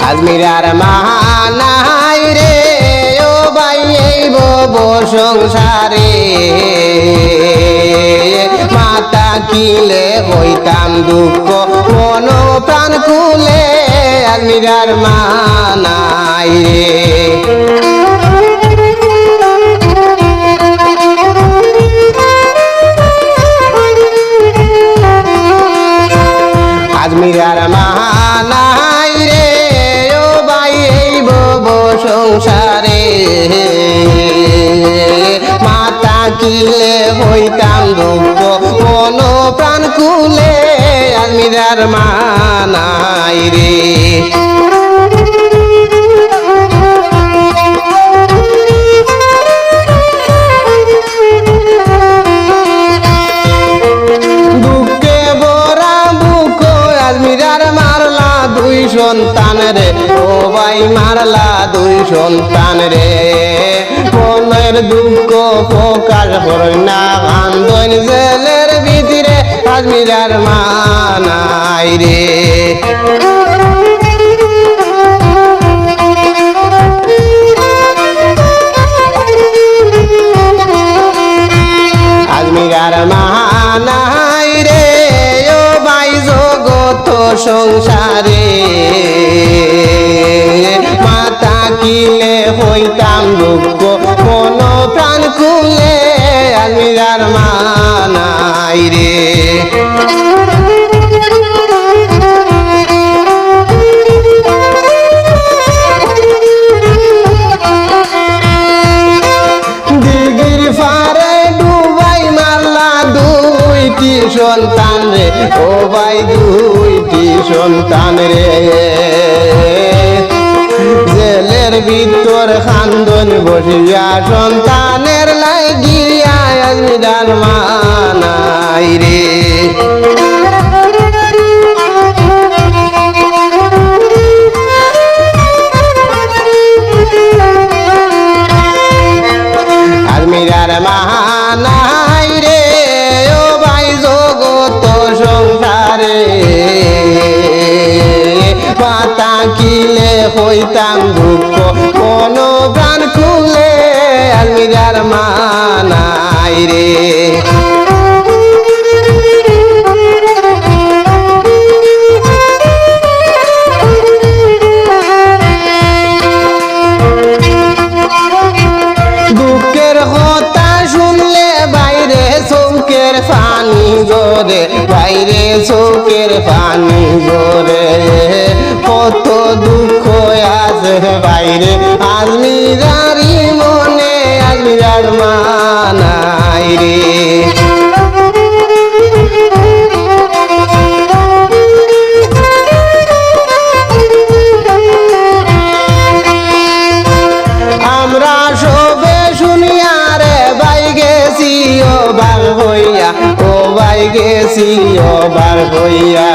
আজমিরার মানাই রে ও ভাই এই বব সংসারে মাতা কিলে হইতাম দুঃখ মন প্রাণ খুলে আজমিরার মানাই রে আজমিরার মানাই রে ও ভাই এই বব সংসারে মাতা কিলে হইতাম দুঃখ মন প্রাণ খুলে আজমিরার মানাই রে সন্তান রে ও ভাই মারলা দুই সন্তান রে মনের দুঃখ প্রকাশ করই না কান্দন জেলের ভিতরে আজমিরার মানাই রে আজমিরার মানাই রে ও ভাই জগত সংসারে মাতা কিলে হইতাম দুঃখ মন প্রাণ খুলে আজমিরার মানাই রে দিঘির ফারে ডুবাই মারলা দুইটি সন্তান রে ও ভাই দুইটি সন্তান রে জেলের ভিতর খান্দন বসিয়া সন্তানের লাগিয়া আজমিরার মানাই রে আজমিরার মানাই রে ও ভাই জগত সংসারে মাতা কিলে হইতাম দুঃখ মন প্রাণ খুলে আজমিরার মানাই রে দুঃখের কথা শুনলে বাইরে চৌকের পানি জোরে বাইরে চৌকের পানি জোরে কত দুঃখ আছে বাইরে আজমিরারি মনে আজমিরার মানাই রে আমরা সবে শুনিয়া রে ভাই গেছি বার হইয়া ও ভাই গেছি বার হইয়া